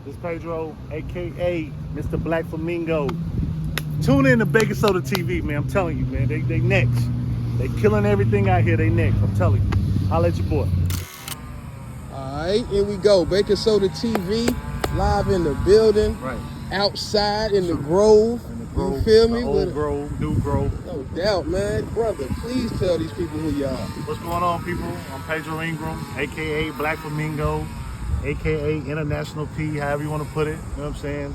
This Pedro, a.k.a. Mr. Black Flamingo. Tune in to Bacon Soda TV, man. I'm telling you, man. They next. They killing everything out here. They next. I'm telling you. Holla at your boy. All right, here we go. Bacon Soda TV, live in the building. Right. Outside in the Grove. In the Grove. You feel me? Old Grove, new Grove. No doubt, man. Brother, please tell these people who you are. What's going on, people? I'm Padro Ingram, a.k.a. Black Flamingo, a.k.a. International P, however you want to put it. You know what I'm saying?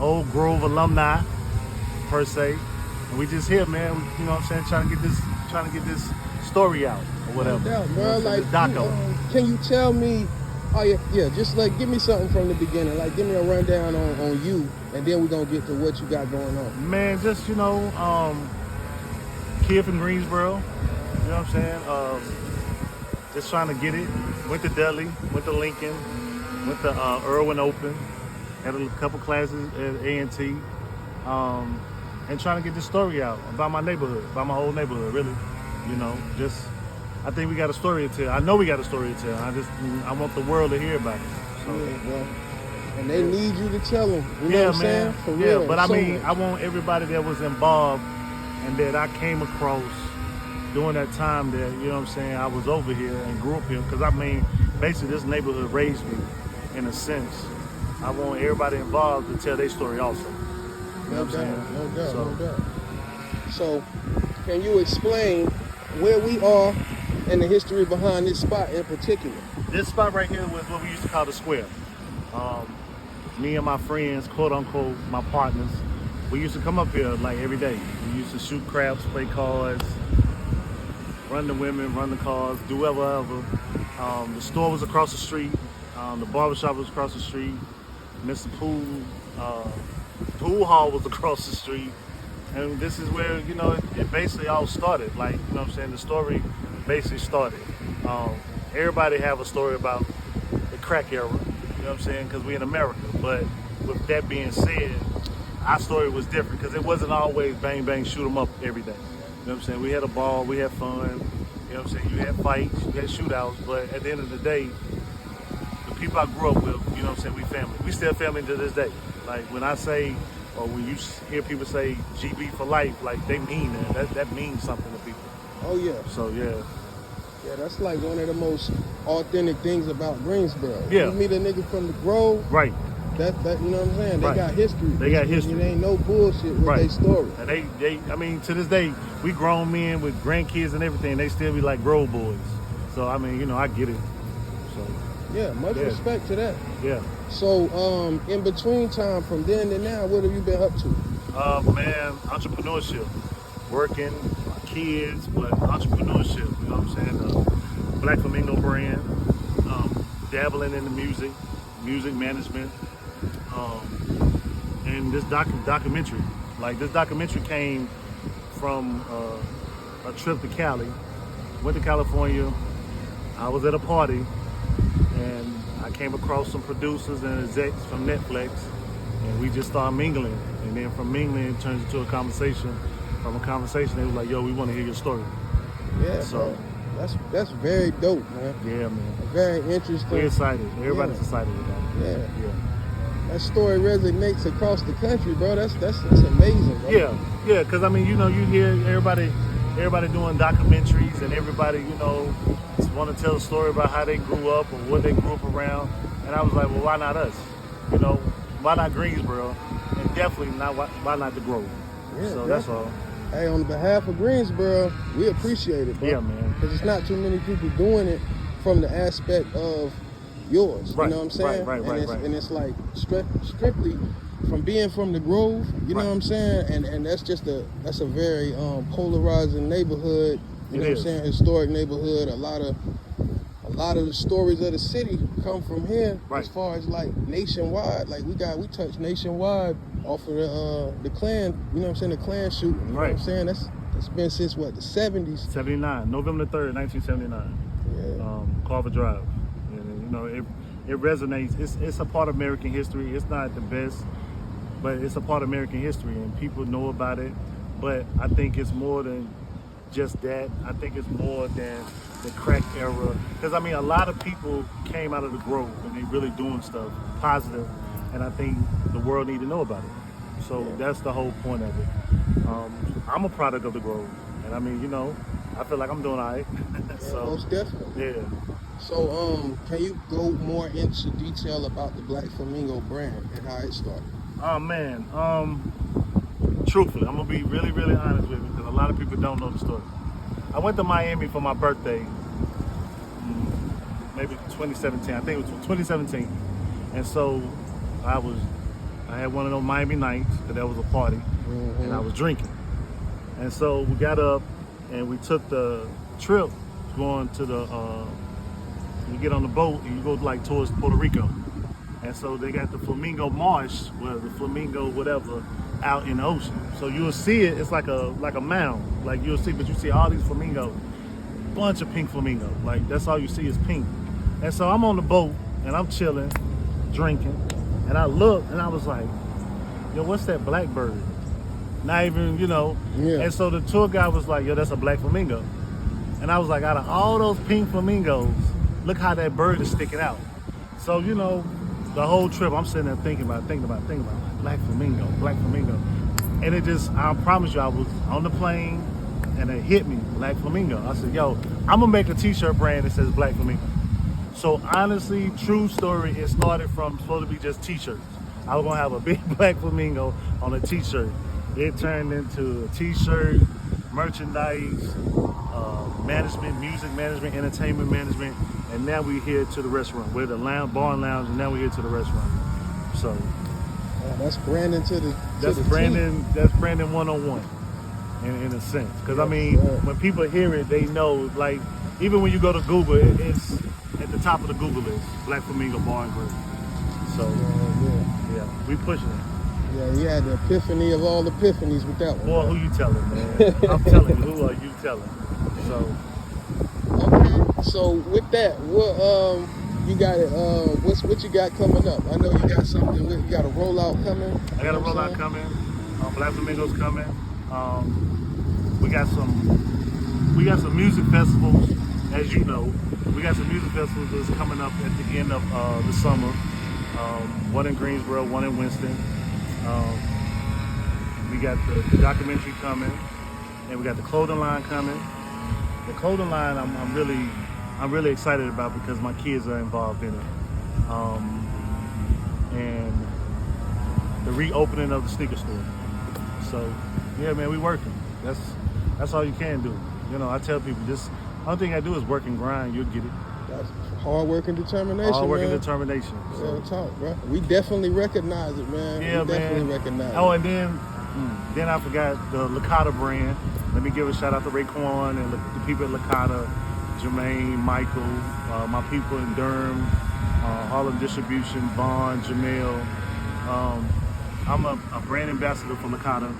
Old Grove alumni, per se. And we just here, man. You know what I'm saying? Trying to get this story out or whatever. No doubt, You know bro. what I'm saying? Like, This doco. can you tell me? Oh yeah. Just like give me something from the beginning. Like give me a rundown on you, and then we're gonna get to what you got going on. Man, just kid from Greensboro. You know what I'm saying? Just trying to get it. Went to Dudley, went to Lincoln, went to Irwin Open, had a couple classes at A&T, and trying to get this story out about my neighborhood, about my whole neighborhood, really. You know, I think we got a story to tell. I know we got a story to tell. I want the world to hear about it. So, Yeah, well, and they need you to tell them. You know yeah, what I'm man. saying? For yeah, real. but I So mean, much. I want everybody that was involved and that I came across during that time that, you know what I'm saying, I was over here and grew up here. Because, I mean, basically this neighborhood raised me in a sense. I want everybody involved to tell their story also. You know what I'm saying? No doubt. So, can you explain where we are and the history behind this spot in particular? This spot right here was what we used to call the square. Me and my friends, quote unquote, my partners, we used to come up here like every day. We used to shoot craps, play cards, run the women, run the cars, do whatever. The store was across the street. The barbershop was across the street. Mr. Pool hall was across the street. And this is where, you know, it basically all started. Like, you know what I'm saying? The story basically started. Everybody have a story about the crack era, you know what I'm saying? Because we in America. But with that being said, our story was different because it wasn't always bang, bang, shoot 'em up every day. You know what I'm saying? We had a ball, we had fun, you know what I'm saying? You had fights, you had shootouts, but at the end of the day, the people I grew up with, you know what I'm saying, we family. We still family to this day. Like when I say, or when you hear people say GB for life, like they mean that. That means something to people. Oh yeah. So yeah. Yeah, that's like one of the most authentic things about Greensboro. Yeah. You meet a nigga from the Grove, Right. that you know what I'm saying? They Right. got history. They got history. It ain't no bullshit with Right. their story. And they, I mean, to this day, we grown men with grandkids and everything, they still be like Grove boys. So I mean, you know, I get it. So Yeah, much Yeah. respect to that. yeah. So, in between time from then to now, what have you been up to? Man, entrepreneurship, working, kids, but entrepreneurship. You know what I'm saying? Black Flamingo brand, dabbling in the music management, and this documentary. Like this documentary came from a trip to Cali. Went to California. I was at a party, and I came across some producers and execs from Netflix, and we just started mingling. And then from mingling, it turns into a conversation. From a conversation, they were like, "Yo, we want to hear your story." Yeah, So that's very dope, man. yeah, man, Very interesting. we're excited. Everybody's Yeah. excited about it. Yeah, Yeah. that story resonates across the country, bro. That's amazing, bro. Yeah, because I mean, you know, you hear everybody doing documentaries, and everybody, you know, want to tell a story about how they grew up or what they grew up around. And I was like, well, why not us? You know, why not Greensboro? And definitely not why not the Grove? Yeah, So that's all. Hey, on behalf of Greensboro, we appreciate it, bro. Yeah, man. Because it's not too many people doing it from the aspect of yours. Right, You know what I'm saying? right, And it's like strictly from being from the Grove. You know Right. what I'm saying? And that's a very polarizing neighborhood. You know It what is. I'm saying? Historic neighborhood. A lot of the stories of the city come from here. Right. As far as like nationwide, like we touched nationwide off of the Klan. You know what I'm saying? The Klan shooting. You know what I'm Right. saying? That's been since what, the 70s. 79, November the 3rd, 1979. Yeah. Carver Drive. And, you know, it resonates. It's a part of American history. It's not the best, but it's a part of American history, and people know about it. But I think it's more than just that. I think it's more than the crack era. Because I mean, a lot of people came out of the Grove and they really doing stuff positive, and I think the world need to know about it. So that's the whole point of it. I'm a product of the Grove, and I mean, you know, I feel like I'm doing all right. So Most definitely. yeah. So, can you go more into detail about the Black Flamingo brand and how it started? Oh man, truthfully, I'm gonna be really, really honest with you because a lot of people don't know the story. I went to Miami for my birthday, maybe 2017. I think it was 2017, and so I had one of those Miami nights because there was a party, and I was drinking, and so we got up and we took the trip going to the. You get on the boat and you go like towards Puerto Rico. And so they got the flamingo marsh, where the flamingo whatever, out in the ocean. So you'll see it, it's like a mound. Like you'll see, but you see all these flamingos, bunch of pink flamingos. Like that's all you see is pink. And so I'm on the boat and I'm chilling, drinking, and I look and I was like, yo, what's that blackbird? Not even, you know. Yeah. And so the tour guide was like, yo, that's a black flamingo. And I was like, out of all those pink flamingos, look how that bird is sticking out. So, you know, the whole trip I'm sitting there thinking about like, black flamingo. And it just, I promise you, I was on the plane and it hit me, black flamingo. I said, yo, I'm gonna make a t-shirt brand that says black flamingo. So honestly, true story, it started from supposed to be just t-shirts. I was gonna have a big black flamingo on a t-shirt. It turned into a t-shirt, merchandise, management, music management, entertainment management, and now we're here to the restaurant. We're the barn lounge, and now we're here to the restaurant. So That's branding to the. that's to the Brandon. That's Brandon 101, in a sense. Because I mean, when people hear it, they know. Like even when you go to Google, it's at the top of the Google list. Black Flamingo Bar and Grill. So yeah, we pushing it. Yeah, you had the epiphany of all epiphanies with that one. Boy, who you telling, man? I'm telling you, who are you telling? So. Okay. So with that, what you got it? What you got coming up? I know you got something. You got a rollout coming. I got a rollout coming. Black Flamingo's coming. We got some music festivals, as you know. We got some music festivals that's coming up at the end of the summer. One in Greensboro, one in Winston. We got the documentary coming, and we got the clothing line coming. The clothing line, I'm really excited about because my kids are involved in it, and the reopening of the sneaker store. So, yeah, man, we working. That's all you can do. You know, I tell people this. Only thing I do is work and grind. You'll get it. That's hard work and determination. Hard work and man. determination. So. Yeah, talk, bro. We definitely recognize it, man. Yeah, we definitely man. recognize Oh, it. and then I forgot the Licata brand. Let me give a shout out to Raekwon and the people at Licata, Jermaine, Michael, my people in Durham, Harlem Distribution, Vaughn, Jamel. I'm a brand ambassador for Licata,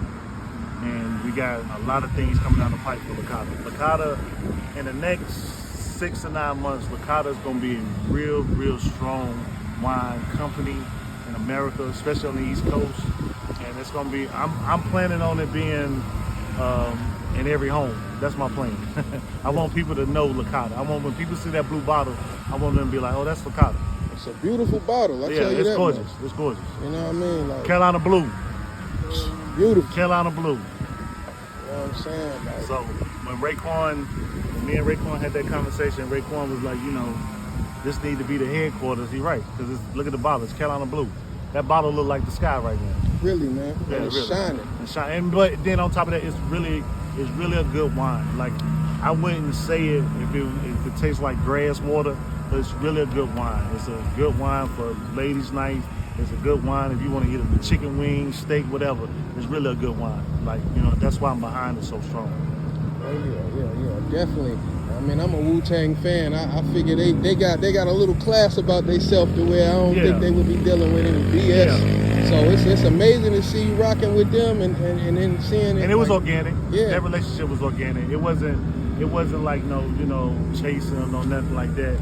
and we got a lot of things coming down the pipe for Licata. Licata, in the next 6 to 9 months, Licata is going to be a real strong wine company in America, especially on the East Coast. And it's going to be, I'm planning on it being in every home. That's my plan. I want people to know Licata. I want when people see that blue bottle, I want them to be like, oh, that's Licata. It's a beautiful bottle. I Yeah, tell you it's that gorgeous. much. It's gorgeous. You know what I mean? Like Carolina Blue. beautiful. Carolina Blue. You know what I'm saying? Like, So when me and Raekwon had that conversation, Raekwon was like, you know, this need to be the headquarters. He right, because look at the bottle. It's Carolina Blue. That bottle look like the sky right now. really, man. Yeah, And it's really. shining. It's shining. But then on top of that, it's really a good wine. Like I wouldn't say it if it tastes like grass water, but it's really a good wine. It's a good wine for ladies' night. It's a good wine if you want to eat a chicken wing, steak, whatever. It's really a good wine. Like, you know, that's why I'm behind it so strong. Oh yeah, definitely. I mean, I'm a Wu-Tang fan. I figure they got a little class about themselves to where I don't think they would be dealing with any BS. Yeah. So it's amazing to see you rocking with them and then seeing it. And it was like, organic. Yeah. That relationship was organic. It wasn't like no, you know, chasing or no nothing like that.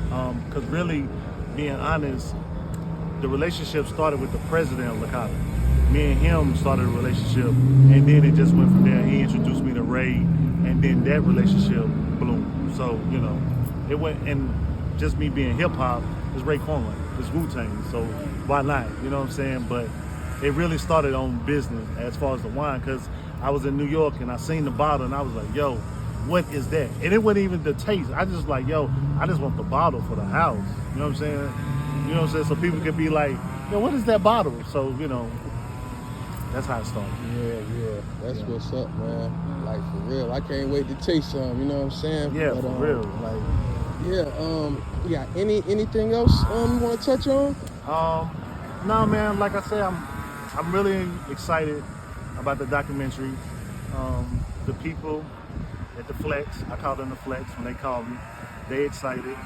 Because really, being honest, the relationship started with the president of Licata. Me and him started a relationship, and then it just went from there. He introduced me to Ray, and then that relationship bloomed. So, you know, it went, and just me being hip hop is Raekwon, it's Wu-Tang, so why not? You know what I'm saying? But it really started on business as far as the wine, because I was in New York and I seen the bottle and I was like, yo, what is that? And it wasn't even the taste. I just like, yo, I just want the bottle for the house. You know what I'm saying? You know what I'm saying? So people could be like, yo, what is that bottle? So, you know, that's how it started. Yeah. That's what's up, man. Like, for real. I can't wait to taste some, you know what I'm saying? Yeah, but, for real. Like, yeah, anything else you want to touch on? no, man, like I said, I'm really excited about the documentary. The people at the Flex, I call them the Flex when they call me, they excited,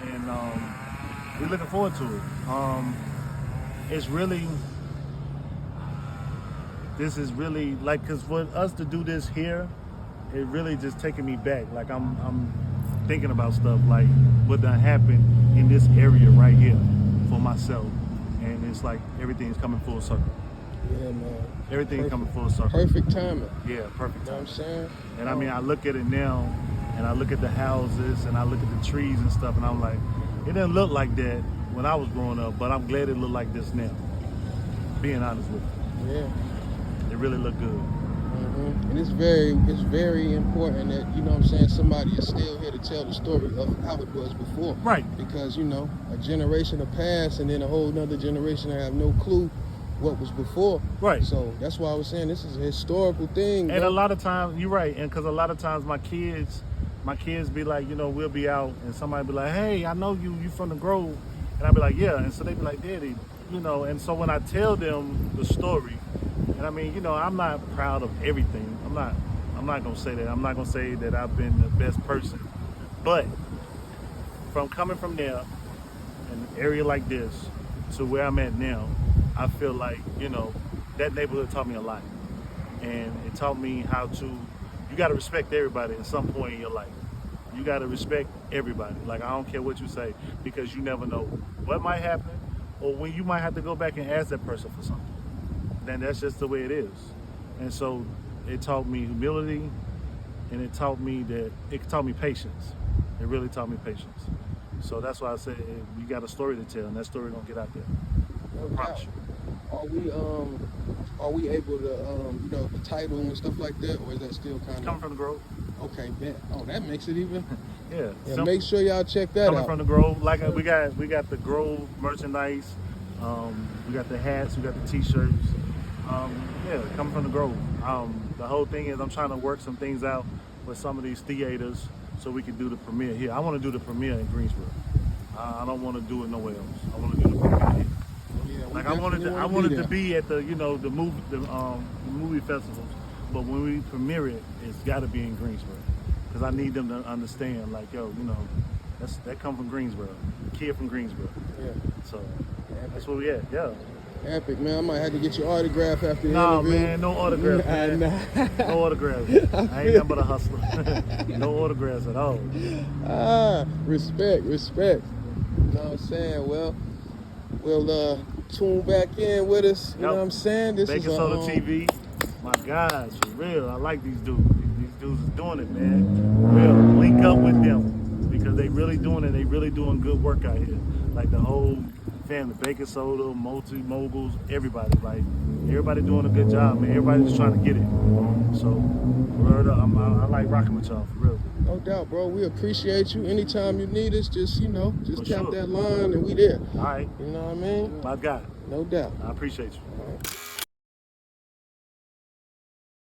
and we're looking forward to it. It's really, this is really like, because for us to do this here, it really just taking me back. Like I'm thinking about stuff like what done happened in this area right here for myself, and it's like everything's coming full circle. Yeah, man. Everything's coming full circle. Perfect timing. Yeah, perfect timing. You know what I'm saying? And I mean, I look at it now, and I look at the houses, and I look at the trees and stuff, and I'm like, it didn't look like that when I was growing up, but I'm glad it looked like this now. Being honest with you. Yeah. It really looked good. Mm-hmm. And it's very important that, you know what I'm saying, somebody is still here to tell the story of how it was before. Right. Because, you know, a generation will pass and then a whole nother generation will have no clue what was before. Right. So that's why I was saying this is a historical thing. And a lot of times, you're right, and because a lot of times my kids be like, you know, we'll be out and somebody be like, hey, I know you from the Grove. And I'll be like, yeah. And so they be like, Daddy, you know, and so when I tell them the story, and I mean, you know, I'm not proud of everything. I'm not gonna say that. I'm not gonna say that I've been the best person. But from coming from there, in an area like this, to where I'm at now, I feel like, you know, that neighborhood taught me a lot. And it taught me how to, you gotta respect everybody at some point in your life. You gotta respect everybody. Like, I don't care what you say, because you never know what might happen, or when you might have to go back and ask that person for something. Then that's just the way it is. And so it taught me humility, and it taught me patience. It really taught me patience. So that's why I said we got a story to tell, and that story gonna get out there. No doubt. Are we able to, you know, the title and stuff like that, or is that still kind of Coming from the Grove. Okay, bet. Oh, that makes it even. Yeah. Yeah. Make sure y'all check that out. Coming from the Grove, like we got the Grove merchandise. We got the hats, we got the T-shirts. Yeah, coming from the Grove. The whole thing is I'm trying to work some things out with some of these theaters so we can do the premiere here. I want to do the premiere in Greensboro. I don't want to do it nowhere else. I want to do the premiere here. Yeah, like I wanted to be at the the movie festivals, but when we premiere it, it's got to be in Greensboro, because I need them to understand, like, yo, you know, that come from Greensboro, kid from Greensboro. Yeah. So that's where we at. Yeah. Epic, man. I might have to get your autograph after the No, interview. man, no autographs, man. No autographs. I ain't nothing but a hustler. No autographs at all. Respect. You know what I'm saying? Well, we'll tune back in with us. You know what I'm saying? This Baking is Soda TV. My guys, for real. I like these dudes. These dudes is doing it, man. For real. Link up with them, because they really doing it. They really doing good work out here. Like the whole family, Baking Soda, Moguls, everybody. Like, everybody doing a good job, man. Everybody just trying to get it. So, word up. I like rocking with y'all, for real. No doubt, bro. We appreciate you. Anytime you need us, just, you know, just tap sure. that line and we there. All right. You know what I mean? My guy. No doubt. I appreciate you. All right.